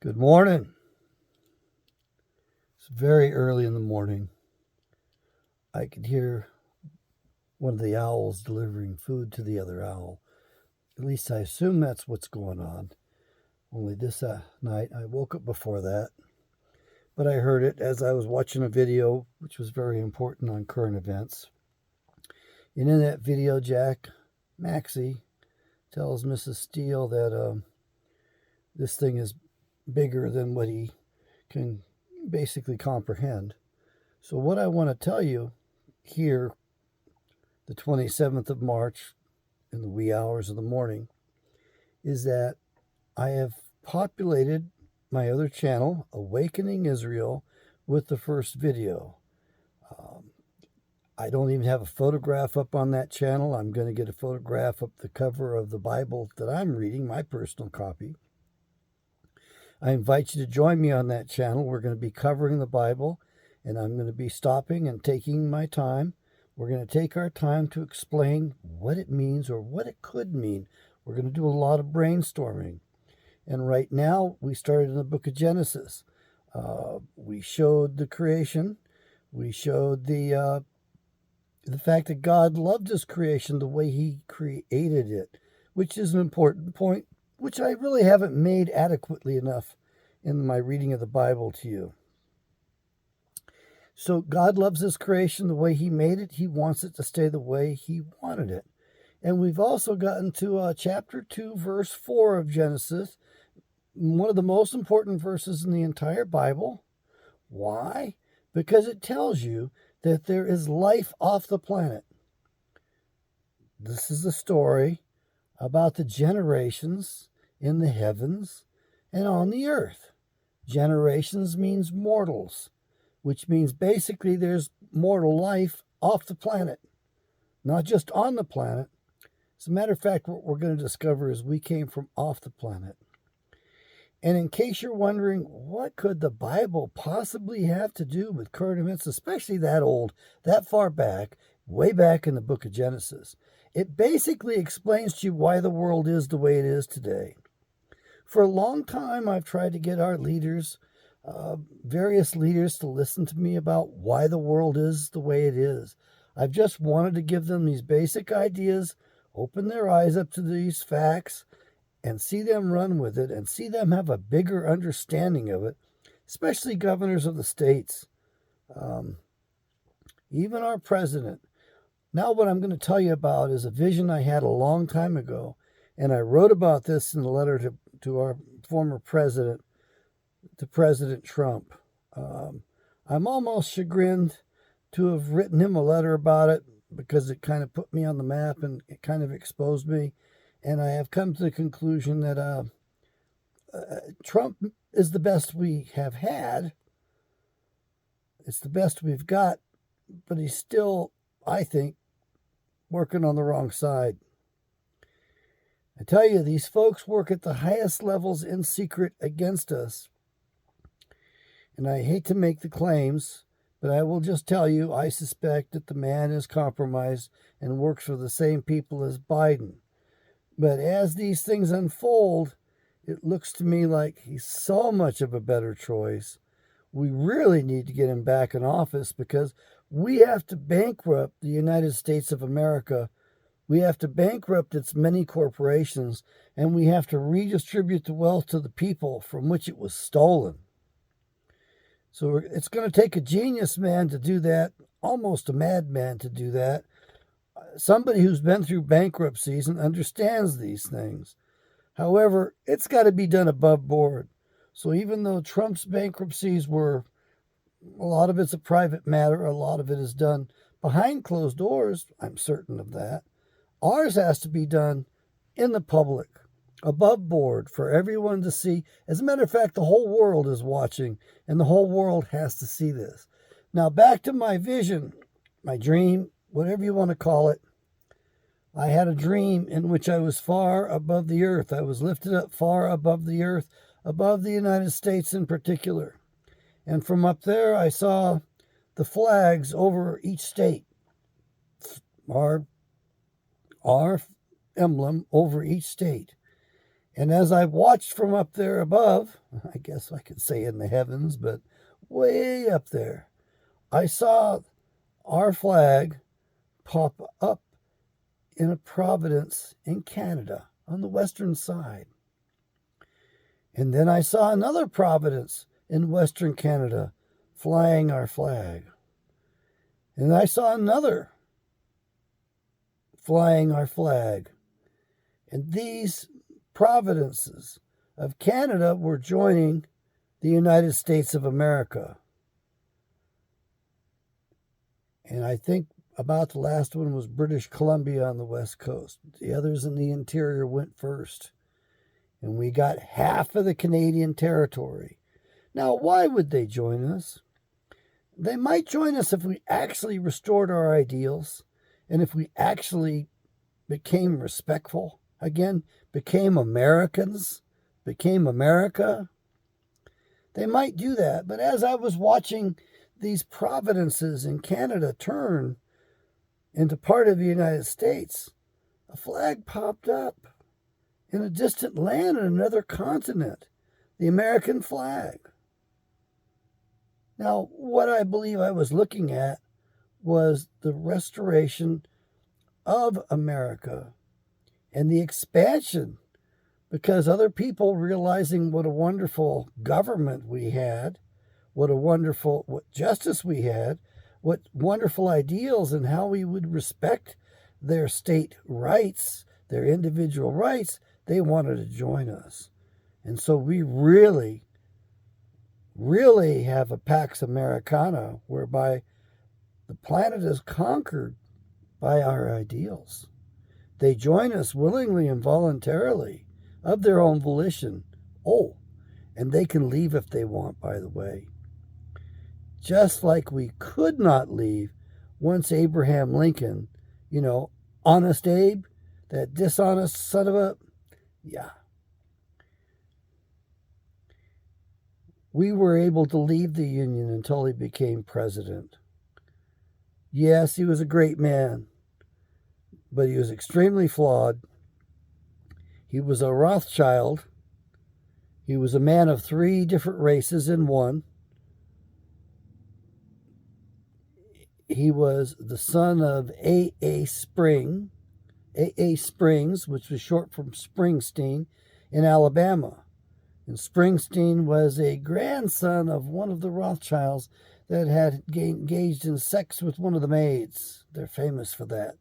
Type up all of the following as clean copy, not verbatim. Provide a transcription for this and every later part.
Good morning. It's very early in the morning. I could hear one of the owls delivering food to the other owl. At least I assume that's what's going on. Only this night I woke up before that. But I heard it as I was watching a video, which was very important on current events. And in that video, Jack Maxey tells Mrs. Steele that this thing is bigger than what he can basically comprehend. So what I want to tell you here, the 27th of March, in the wee hours of the morning, is that I have populated my other channel, Awakening Israel, with the first video. I don't even have a photograph up on that channel. I'm going to get a photograph up the cover of the Bible that I'm reading, my personal copy. I invite you to join me on that channel. We're going to be covering the Bible, and I'm going to be stopping and taking my time. We're going to take our time to explain what it means or what it could mean. We're going to do a lot of brainstorming. And right now, we started in the book of Genesis. We showed the creation. We showed the fact that God loved his creation the way he created it, which is an important point, which I really haven't made adequately enough in my reading of the Bible to you. So God loves his creation the way he made it. He wants it to stay the way he wanted it. And we've also gotten to chapter 2, verse 4 of Genesis, one of the most important verses in the entire Bible. Why? Because it tells you that there is life off the planet. This is a story about the generations in the heavens and on the earth. Generations means mortals, which means basically there's mortal life off the planet, not just on the planet. As a matter of fact, what we're going to discover is we came from off the planet. And in case you're wondering, what could the Bible possibly have to do with current events, especially that old, that far back, way back in the book of Genesis? It basically explains to you why the world is the way it is today. For a long time, I've tried to get our leaders, various leaders, to listen to me about why the world is the way it is. I've just wanted to give them these basic ideas, open their eyes up to these facts, and see them run with it and see them have a bigger understanding of it, especially governors of the states, even our president. Now what I'm going to tell you about is a vision I had a long time ago, and I wrote about this in a letter to our former president, to President Trump. I'm almost chagrined to have written him a letter about it because it kind of put me on the map and it kind of exposed me. And I have come to the conclusion that Trump is the best we have had. It's the best we've got, but he's still, I think, working on the wrong side. I tell you, these folks work at the highest levels in secret against us. And I hate to make the claims, but I will just tell you, I suspect that the man is compromised and works for the same people as Biden. But as these things unfold, it looks to me like he's so much of a better choice. We really need to get him back in office because we have to bankrupt the United States of America. We have to bankrupt its many corporations, and we have to redistribute the wealth to the people from which it was stolen. So it's going to take a genius man to do that, almost a madman to do that. Somebody who's been through bankruptcies and understands these things. However, it's got to be done above board. So even though Trump's bankruptcies were, a lot of it's a private matter, a lot of it is done behind closed doors, I'm certain of that. Ours has to be done in the public, above board, for everyone to see. As a matter of fact, the whole world is watching, and the whole world has to see this. Now, back to my vision, my dream, whatever you want to call it. I had a dream in which I was far above the earth. I was lifted up far above the earth, above the United States in particular. And from up there, I saw the flags over each state, our emblem over each state. And as I watched from up there above, I guess I could say in the heavens, but way up there, I saw our flag pop up in a providence in Canada on the western side. And then I saw another providence in western Canada flying our flag. And I saw another flying our flag. And these providences of Canada were joining the United States of America. And I think about the last one was British Columbia on the west coast. The others in the interior went first. And we got half of the Canadian territory. Now, why would they join us? They might join us if we actually restored our ideals and if we actually became respectful, again, became Americans, became America. They might do that. But as I was watching these providences in Canada turn into part of the United States, a flag popped up in a distant land in another continent, the American flag. Now, what I believe I was looking at was the restoration of America and the expansion, because other people realizing what a wonderful government we had, what justice we had, what wonderful ideals and how we would respect their state rights, their individual rights, they wanted to join us. And so we really have a Pax Americana whereby the planet is conquered by our ideals. They join us willingly and voluntarily of their own volition. Oh, and they can leave if they want, by the way. Just like we could not leave once Abraham Lincoln, Honest Abe, that dishonest son of a... Yeah. We were able to leave the Union until he became president. Yes, he was a great man, but he was extremely flawed. He was a Rothschild. He was a man of 3 different races in one. He was the son of A.A. Springs, which was short from Springsteen, in Alabama. And Springsteen was a grandson of one of the Rothschilds that had engaged in sex with one of the maids. They're famous for that.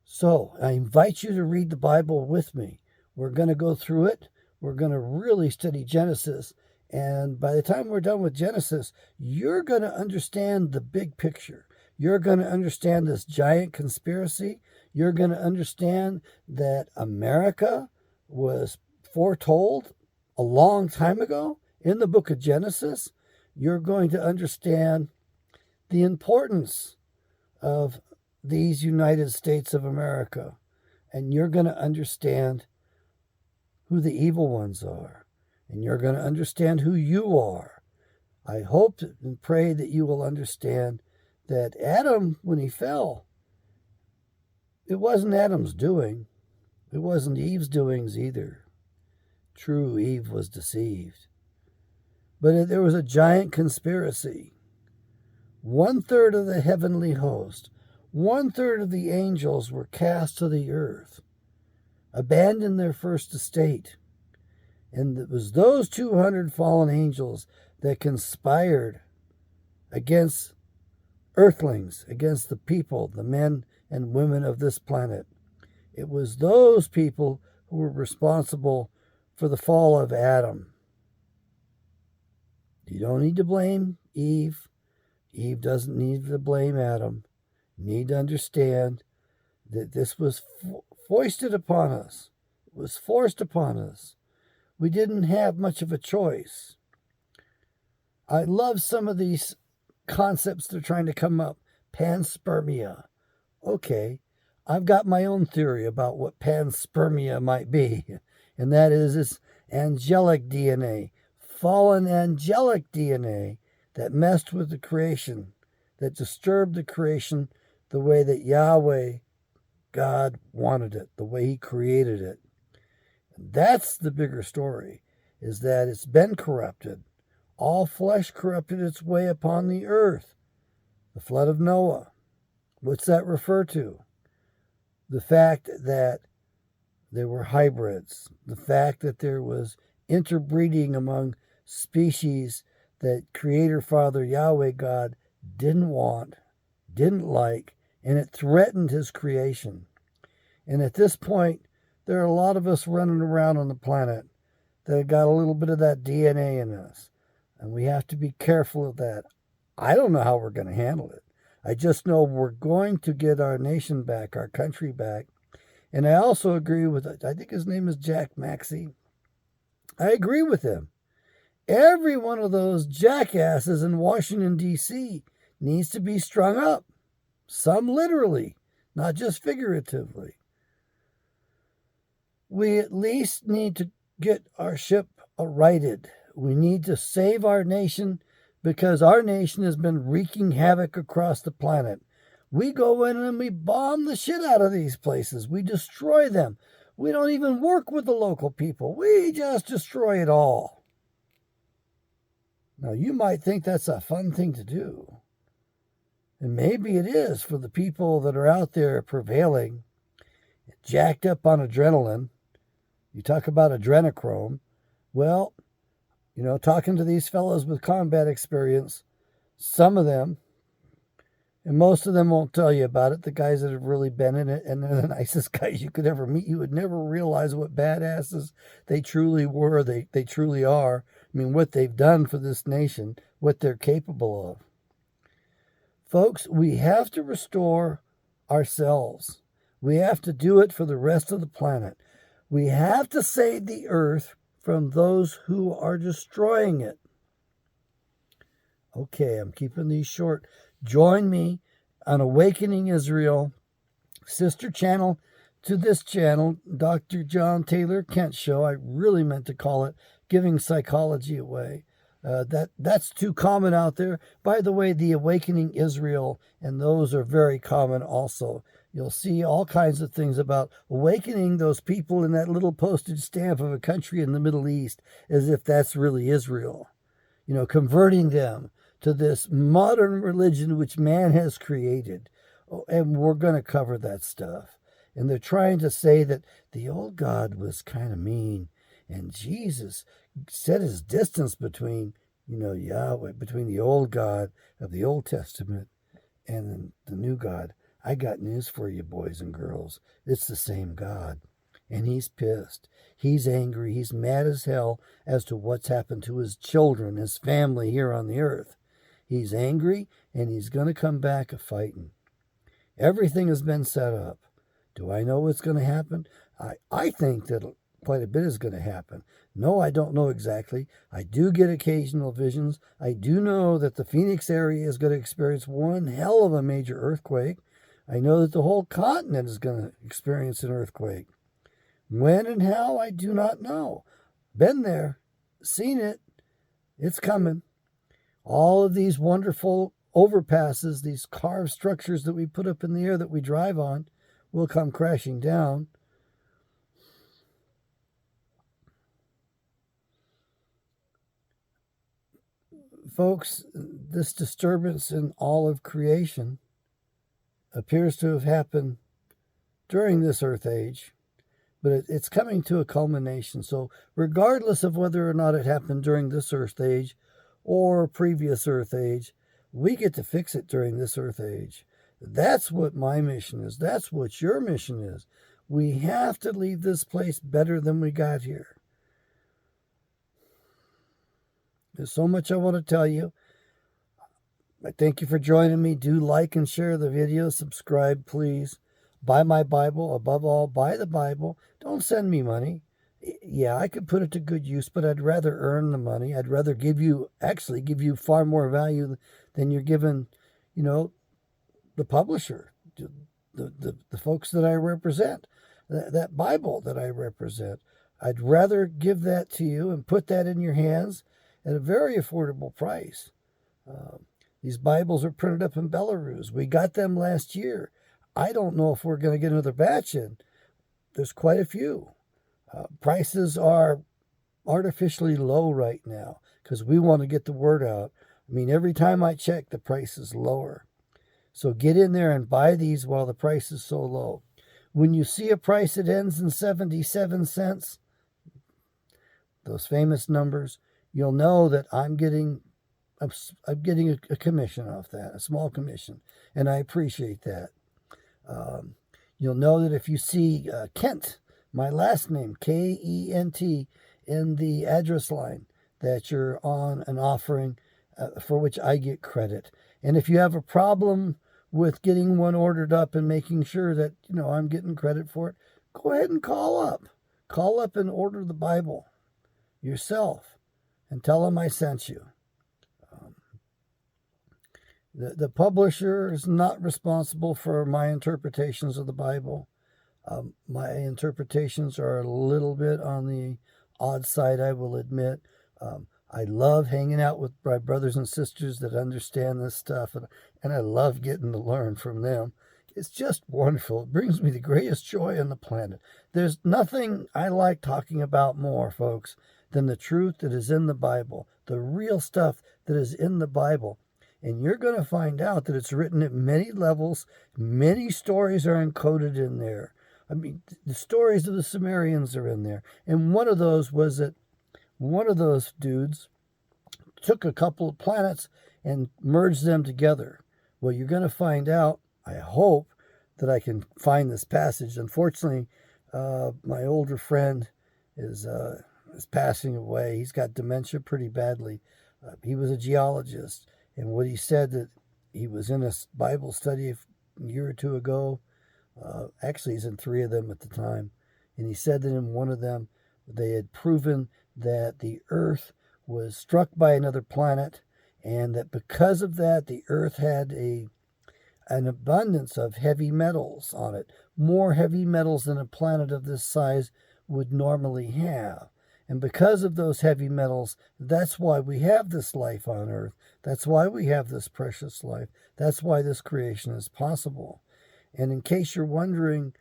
So I invite you to read the Bible with me. We're going to go through it. We're going to really study Genesis. And by the time we're done with Genesis, you're going to understand the big picture. You're going to understand this giant conspiracy. You're going to understand that America was foretold a long time ago in the book of Genesis. You're going to understand the importance of these United States of America. And you're going to understand who the evil ones are. And you're going to understand who you are. I hope and pray that you will understand that Adam, when he fell, it wasn't Adam's doing. It wasn't Eve's doings either. True, Eve was deceived. But there was a giant conspiracy. 1/3 of the heavenly host, 1/3 of the angels were cast to the earth, abandoned their first estate. And it was those 200 fallen angels that conspired against earthlings, against the people, the men and women of this planet. It was those people who were responsible for the fall of Adam. You don't need to blame Eve. Eve doesn't need to blame Adam. You need to understand that this was foisted upon us. It was forced upon us. We didn't have much of a choice. I love some of these concepts they're trying to come up. Panspermia. Okay, I've got my own theory about what panspermia might be. And that is this angelic DNA, fallen angelic DNA that messed with the creation, that disturbed the creation the way that Yahweh, God, wanted it, the way he created it. That's the bigger story, is that it's been corrupted. All flesh corrupted its way upon the earth. The flood of Noah. What's that refer to? The fact that there were hybrids. The fact that there was interbreeding among species that Creator Father Yahweh God didn't want, didn't like, and it threatened his creation. And at this point, there are a lot of us running around on the planet that have got a little bit of that DNA in us. And we have to be careful of that. I don't know how we're going to handle it. I just know we're going to get our nation back, our country back. And I also agree with, I think his name is Jack Maxey. I agree with him. Every one of those jackasses in Washington, D.C. needs to be strung up. Some literally, not just figuratively. We at least need to get our ship righted. We need to save our nation because our nation has been wreaking havoc across the planet. We go in and we bomb the shit out of these places. We destroy them. We don't even work with the local people. We just destroy it all. Now, you might think that's a fun thing to do. And maybe it is for the people that are out there prevailing, jacked up on adrenaline. You talk about adrenochrome. Well, talking to these fellows with combat experience, some of them, and most of them won't tell you about it, the guys that have really been in it, and they're the nicest guys you could ever meet. You would never realize what badasses they truly were, they truly are. I mean, what they've done for this nation, what they're capable of. Folks, we have to restore ourselves. We have to do it for the rest of the planet. We have to save the earth from those who are destroying it. Okay, I'm keeping these short. Join me on Awakening Israel, sister channel to this channel, Dr. John Taylor Kent Show. I really meant to call it Giving Psychology Away. That's too common out there. By the way, the Awakening Israel, and those are very common also. You'll see all kinds of things about awakening those people in that little postage stamp of a country in the Middle East, as if that's really Israel. Converting them to this modern religion which man has created. Oh, and we're going to cover that stuff. And they're trying to say that the old God was kind of mean, and Jesus set his distance between, Yahweh, between the old God of the Old Testament and the new God. I got news for you, boys and girls. It's the same God. And he's pissed. He's angry. He's mad as hell as to what's happened to his children, his family here on the earth. He's angry, and he's going to come back a-fighting. Everything has been set up. Do I know what's going to happen? I think that quite a bit is going to happen. No, I don't know exactly. I do get occasional visions. I do know that the Phoenix area is going to experience one hell of a major earthquake. I know that the whole continent is going to experience an earthquake. When and how, I do not know. Been there, seen it. It's coming. All of these wonderful overpasses, these carved structures that we put up in the air that we drive on, will come crashing down. Folks, this disturbance in all of creation appears to have happened during this earth age, but it's coming to a culmination. So regardless of whether or not it happened during this earth age or previous earth age, we get to fix it during this earth age. That's what my mission is. That's what your mission is. We have to leave this place better than we got here. There's so much I want to tell you. I thank you for joining me. Do like and share the video. Subscribe, please. Buy my Bible. Above all, buy the Bible. Don't send me money. Yeah, I could put it to good use, but I'd rather earn the money. I'd rather give you far more value than you're giving, the publisher, the folks that I represent, that Bible that I represent. I'd rather give that to you and put that in your hands at a very affordable price. These Bibles are printed up in Belarus. We got them last year. I don't know if we're going to get another batch in. There's quite a few. Prices are artificially low right now because we want to get the word out. I mean, every time I check, the price is lower. So get in there and buy these while the price is so low. When you see a price that ends in 77 cents, those famous numbers, you'll know that I'm getting a commission off that, a small commission, and I appreciate that. You'll know that if you see Kent, my last name, Kent, in the address line, that you're on an offering for which I get credit. And if you have a problem with getting one ordered up and making sure that, I'm getting credit for it, go ahead and call up. Call up and order the Bible yourself and tell them I sent you. The publisher is not responsible for my interpretations of the Bible. My interpretations are a little bit on the odd side, I will admit. I love hanging out with my brothers and sisters that understand this stuff, and I love getting to learn from them. It's just wonderful. It brings me the greatest joy on the planet. There's nothing I like talking about more, folks, than the truth that is in the Bible, the real stuff that is in the Bible. And you're going to find out that it's written at many levels. Many stories are encoded in there. I mean, the stories of the Sumerians are in there. And one of those was that one of those dudes took a couple of planets and merged them together. Well, you're going to find out, I hope, that I can find this passage. Unfortunately, my older friend is passing away. He's got dementia pretty badly. He was a geologist. And what he said that he was in a Bible study a year or two ago. Actually, he's in 3 of them at the time. And he said that in one of them, they had proven that the Earth was struck by another planet, and that because of that, the Earth had an abundance of heavy metals on it, more heavy metals than a planet of this size would normally have. And because of those heavy metals, that's why we have this life on Earth. That's why we have this precious life. That's why this creation is possible. And in case you're wondering,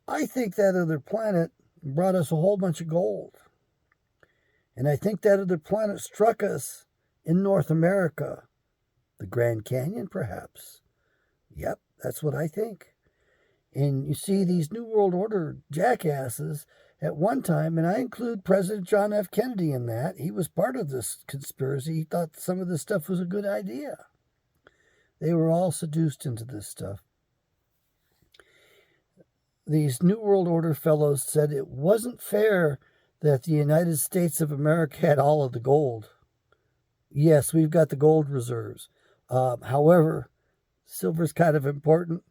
I think that other planet brought us a whole bunch of gold. And I think that other planet struck us in North America. The Grand Canyon, perhaps. Yep, that's what I think. And you see these New World Order jackasses at one time, and I include President John F. Kennedy in that. He was part of this conspiracy. He thought some of this stuff was a good idea. They were all seduced into this stuff. These New World Order fellows said it wasn't fair that the United States of America had all of the gold. Yes, we've got the gold reserves. However, silver's kind of important.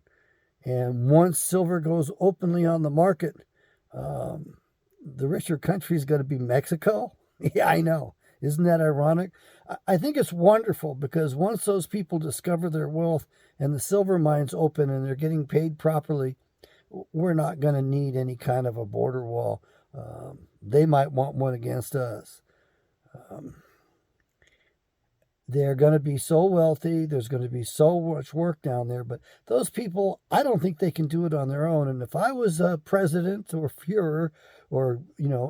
And once silver goes openly on the market, the richer country is going to be Mexico. Yeah, I know. Isn't that ironic? I think it's wonderful because once those people discover their wealth and the silver mines open and they're getting paid properly, we're not going to need any kind of a border wall. They might want one against us. They're going to be so wealthy. There's going to be so much work down there. But those people, I don't think they can do it on their own. And if I was a president or Führer or,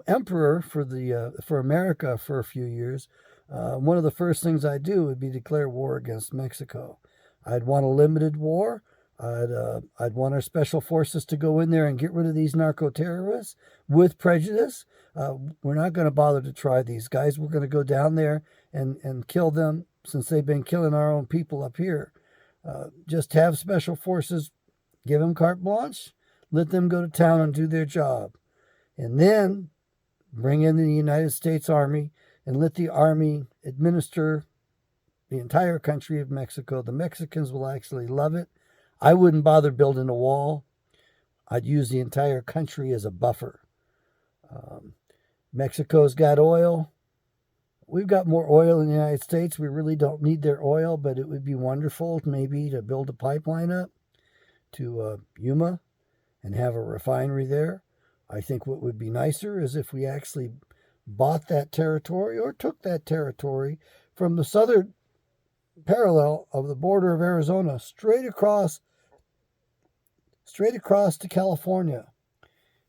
emperor for America for a few years, one of the first things I'd do would be declare war against Mexico. I'd want a limited war. I'd want our special forces to go in there and get rid of these narco-terrorists with prejudice. We're not going to bother to try these guys. We're going to go down there and kill them since they've been killing our own people up here. Just have special forces, give them carte blanche, let them go to town and do their job. And then bring in the United States Army and let the Army administer the entire country of Mexico. The Mexicans will actually love it. I wouldn't bother building a wall. I'd use the entire country as a buffer. Mexico's got oil. We've got more oil in the United States. We really don't need their oil, but it would be wonderful maybe to build a pipeline up to Yuma and have a refinery there. I think what would be nicer is if we actually bought that territory or took that territory from the southern parallel of the border of Arizona straight across to California.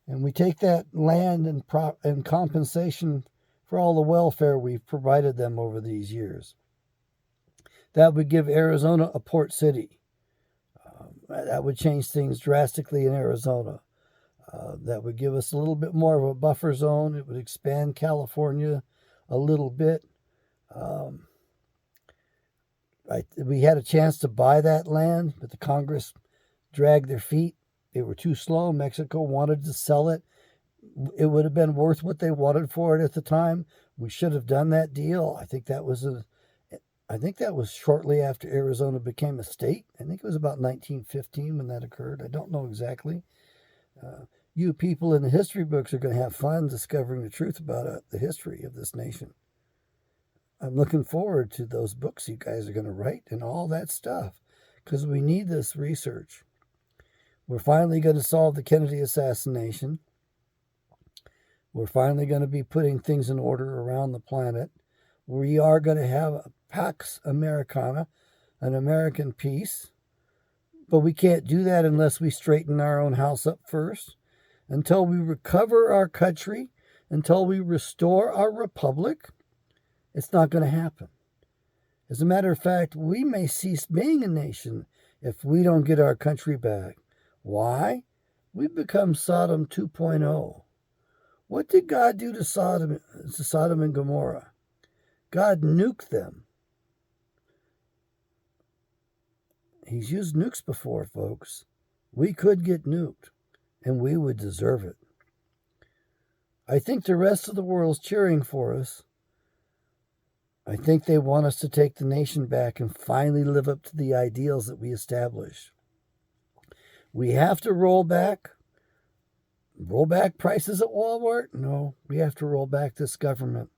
And we take that land and compensation for all the welfare we've provided them over these years. That would give Arizona a port city. That would change things drastically in Arizona. That would give us a little bit more of a buffer zone. It would expand California a little bit. We had a chance to buy that land, but the Congress dragged their feet. They were too slow. Mexico wanted to sell it. It would have been worth what they wanted for it at the time. We should have done that deal. I think that was shortly after Arizona became a state. I think it was about 1915 when that occurred. I don't know exactly. You people in the history books are going to have fun discovering the truth about the history of this nation. I'm looking forward to those books you guys are going to write and all that stuff, because we need this research. We're finally going to solve the Kennedy assassination. We're finally going to be putting things in order around the planet. We are going to have a Pax Americana, an American peace. But we can't do that unless we straighten our own house up first. Until we recover our country, until we restore our republic, it's not going to happen. As a matter of fact, we may cease being a nation if we don't get our country back. Why? We've become Sodom 2.0. What did God do to Sodom and Gomorrah? God nuked them. He's used nukes before, folks. We could get nuked, and we would deserve it. I think the rest of the world's cheering for us. I think they want us to take the nation back and finally live up to the ideals that we established. We have to roll back prices at Walmart? No, we have to roll back this government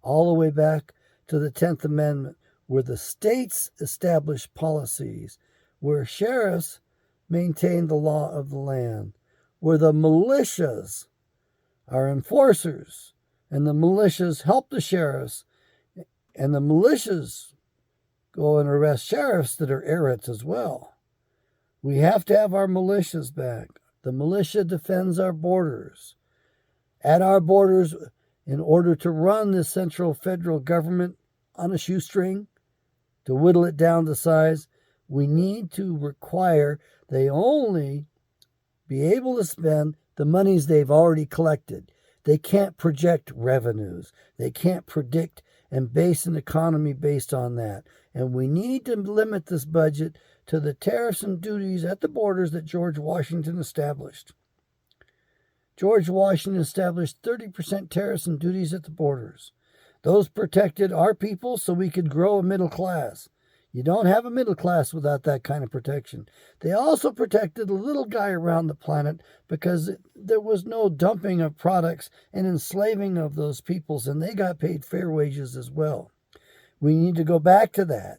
all the way back to the 10th Amendment, where the states establish policies, where sheriffs maintain the law of the land, where the militias are enforcers, and the militias help the sheriffs, and the militias go and arrest sheriffs that are errants as well. We have to have our militias back. The militia defends our borders. At our borders, in order to run the central federal government on a shoestring, to whittle it down to size, we need to require they only be able to spend the monies they've already collected. They can't project revenues. They can't predict and base an economy based on that. And we need to limit this budget to the tariffs and duties at the borders that George Washington established. George Washington established 30% tariffs and duties at the borders. Those protected our people so we could grow a middle class. You don't have a middle class without that kind of protection. They also protected the little guy around the planet because there was no dumping of products and enslaving of those peoples, and they got paid fair wages as well. We need to go back to that.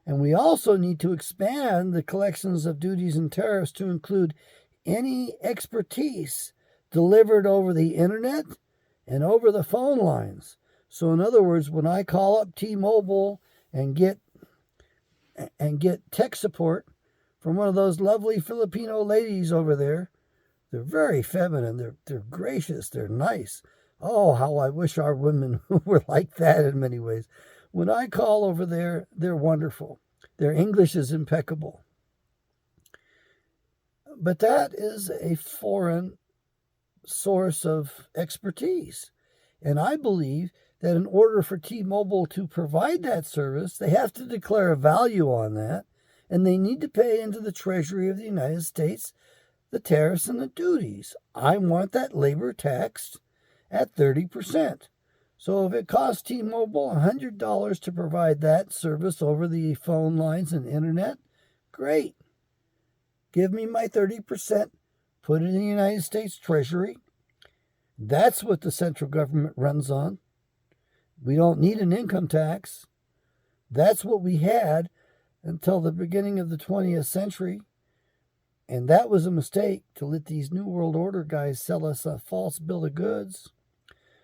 And we also need to expand the collections of duties and tariffs to include any expertise delivered over the internet and over the phone lines. So in other words, when I call up T-Mobile and get tech support from one of those lovely Filipino ladies over there, they're very feminine, they're gracious, they're nice. Oh, how I wish our women were like that in many ways. When I call over there, they're wonderful. Their English is impeccable. But that is a foreign source of expertise. And I believe that in order for T-Mobile to provide that service, they have to declare a value on that, and they need to pay into the Treasury of the United States the tariffs and the duties. I want that labor taxed at 30%. So if it costs T-Mobile $100 to provide that service over the phone lines and internet, great. Give me my 30%, put it in the United States Treasury. That's what the central government runs on. We don't need an income tax. That's what we had until the beginning of the 20th century. And that was a mistake, to let these New World Order guys sell us a false bill of goods.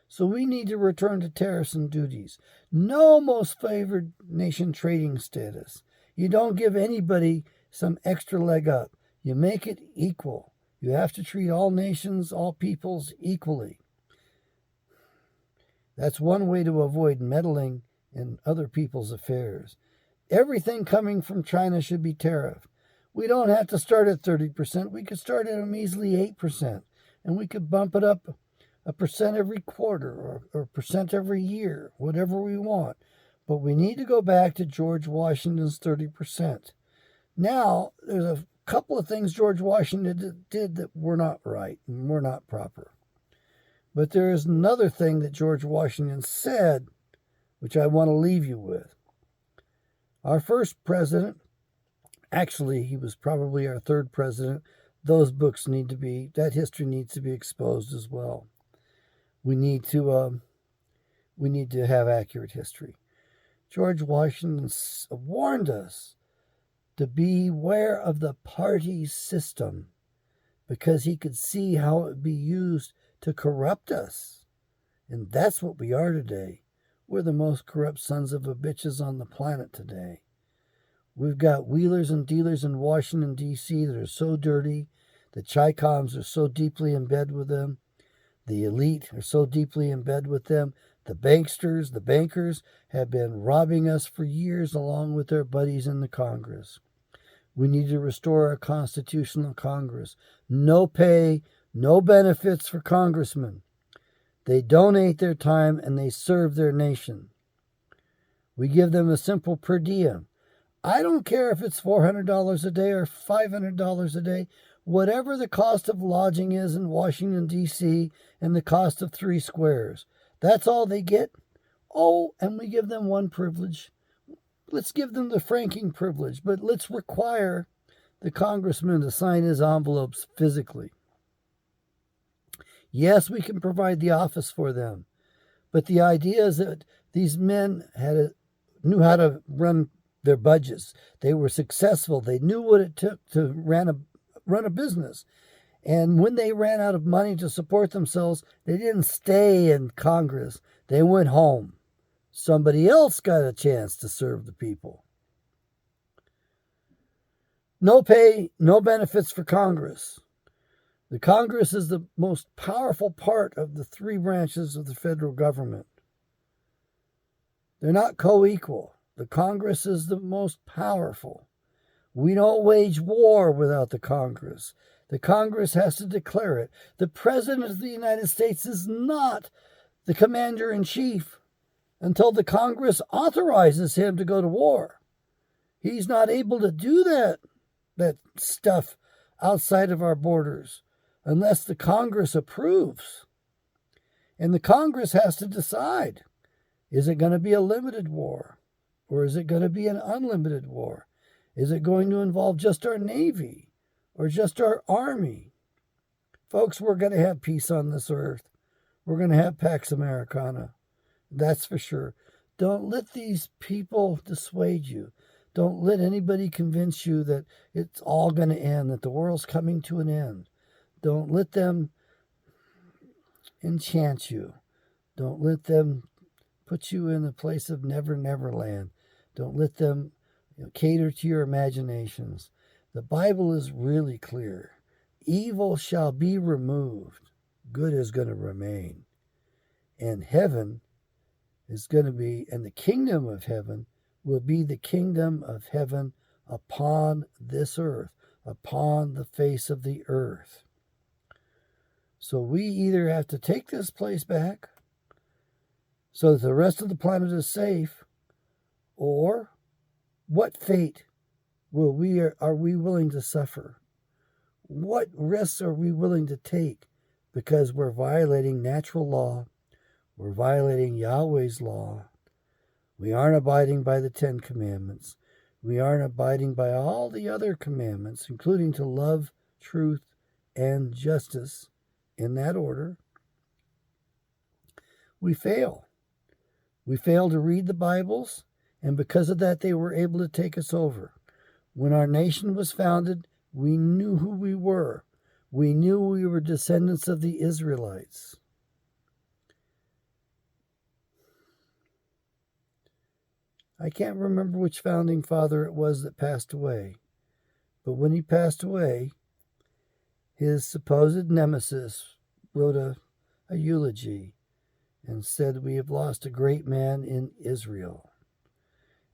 So we need to return to tariffs and duties. No most favored nation trading status. You don't give anybody some extra leg up. You make it equal. You have to treat all nations, all peoples equally. That's one way to avoid meddling in other people's affairs. Everything coming from China should be tariffed. We don't have to start at 30%. We could start at a measly 8%, and we could bump it up a percent every quarter or percent every year, whatever we want. But we need to go back to George Washington's 30%. Now, there's a couple of things George Washington did that were not right and were not proper. But there is another thing that George Washington said, which I want to leave you with. Our first president, actually, he was probably our third president. Those books that history needs to be exposed as well. We need to have accurate history. George Washington warned us to beware of the party system because he could see how it would be used to corrupt us. And that's what we are today. We're the most corrupt sons of a bitches on the planet today. We've got wheelers and dealers in Washington, D.C. that are so dirty. The Chi-Coms are so deeply in bed with them. The elite are so deeply in bed with them. The banksters, the bankers, have been robbing us for years along with their buddies in the Congress. We need to restore our constitutional Congress. No pay, no benefits for congressmen. They donate their time and they serve their nation. We give them a simple per diem. I don't care if it's $400 a day or $500 a day. Whatever the cost of lodging is in Washington, D.C., and the cost of 3 squares. That's all they get. Oh, and we give them one privilege. Let's give them the franking privilege, but let's require the congressman to sign his envelopes physically. Yes, we can provide the office for them, but the idea is that these men knew how to run their budgets. They were successful. They knew what it took to run a business. And when they ran out of money to support themselves, they didn't stay in Congress. They went home. Somebody else got a chance to serve the people. No pay, no benefits for Congress. The Congress is the most powerful part of the 3 branches of the federal government. They're not co-equal. The Congress is the most powerful. We don't wage war without the Congress. The Congress has to declare it. The President of the United States is not the commander-in-chief until the Congress authorizes him to go to war. He's not able to do that stuff outside of our borders unless the Congress approves. And the Congress has to decide, is it going to be a limited war or is it going to be an unlimited war? Is it going to involve just our Navy or just our Army? Folks, we're going to have peace on this earth. We're going to have Pax Americana. That's for sure. Don't let these people dissuade you. Don't let anybody convince you that it's all going to end, that the world's coming to an end. Don't let them enchant you. Don't let them put you in the place of never, never land. Don't let them cater to your imaginations. The Bible is really clear. Evil shall be removed. Good is going to remain. And heaven is going to be, and the kingdom of heaven will be the kingdom of heaven upon this earth, upon the face of the earth. So we either have to take this place back so that the rest of the planet is safe, or what fate are we willing to suffer? What risks are we willing to take because we're violating natural law? We're violating Yahweh's law. We aren't abiding by the 10 commandments. We aren't abiding by all the other commandments, including to love, truth, and justice in that order. We fail. We fail to read the Bibles, and because of that, they were able to take us over. When our nation was founded, we knew who we were. We knew we were descendants of the Israelites. I can't remember which founding father it was that passed away, but when he passed away, his supposed nemesis wrote a eulogy and said, "We have lost a great man in Israel.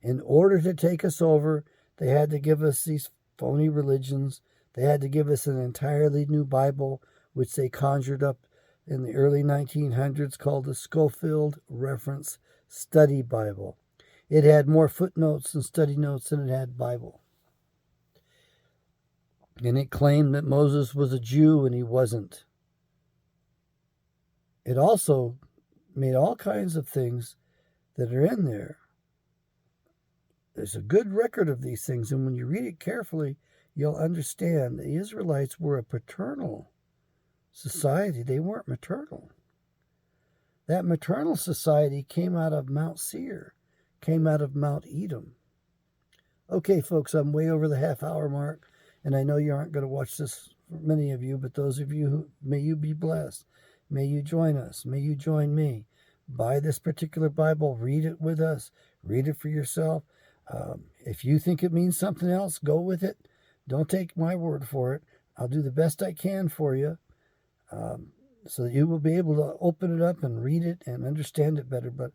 In order to take us over, they had to give us these phony religions. They had to give us an entirely new Bible, which they conjured up in the early 1900s called the Schofield Reference Study Bible. It had more footnotes and study notes than it had Bible. And it claimed that Moses was a Jew and he wasn't. It also made all kinds of things that are in there. There's a good record of these things, and when you read it carefully, you'll understand the Israelites were a paternal society. They weren't maternal. That maternal society came out of Mount Seir, came out of Mount Edom. Okay, folks, I'm way over the half-hour mark, and I know you aren't going to watch this, many of you, but those of you who, may you be blessed. May you join us. May you join me. Buy this particular Bible. Read it with us. Read it for yourself. If you think it means something else, go with it. Don't take my word for it. I'll do the best I can for you so that you will be able to open it up and read it and understand it better. But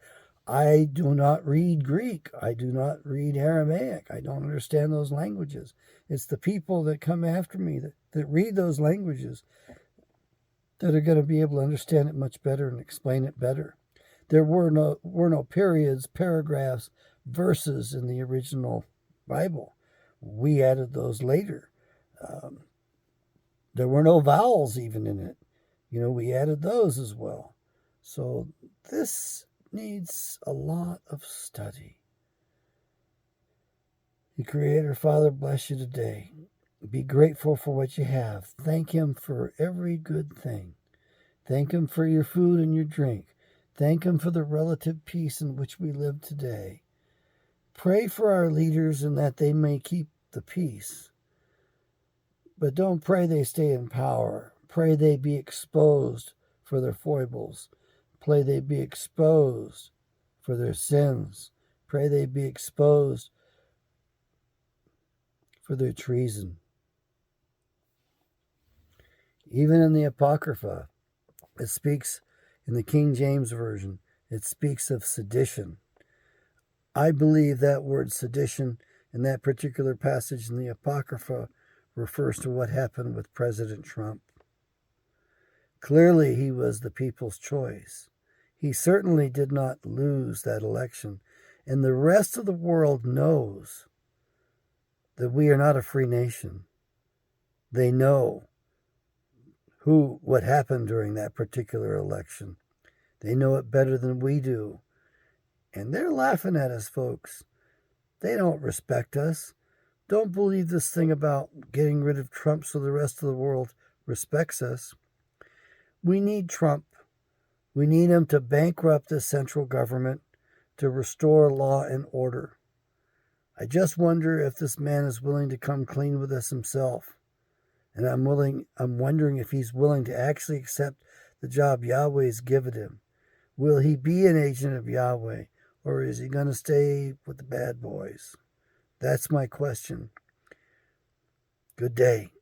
I do not read Greek. I do not read Aramaic. I don't understand those languages. It's the people that come after me that read those languages that are going to be able to understand it much better and explain it better. There were no periods, paragraphs, verses in the original Bible. We added those later. There were no vowels even in it. We added those as well. So this needs a lot of study. The Creator, Father, bless you today. Be grateful for what you have. Thank Him for every good thing. Thank Him for your food and your drink. Thank Him for the relative peace in which we live today. Pray for our leaders and that they may keep the peace. But don't pray they stay in power. Pray they be exposed for their foibles. Pray they be exposed for their sins. Pray they be exposed for their treason. Even in the Apocrypha, it speaks, in the King James Version, it speaks of sedition. I believe that word sedition in that particular passage in the Apocrypha refers to what happened with President Trump. Clearly, he was the people's choice. He certainly did not lose that election. And the rest of the world knows that we are not a free nation. They know what happened during that particular election. They know it better than we do. And they're laughing at us, folks. They don't respect us. Don't believe this thing about getting rid of Trump so the rest of the world respects us. We need Trump. We need him to bankrupt the central government, to restore law and order. I just wonder if this man is willing to come clean with us himself. And I'm wondering if he's willing to actually accept the job Yahweh's given him. Will he be an agent of Yahweh, or is he going to stay with the bad boys? That's my question. Good day.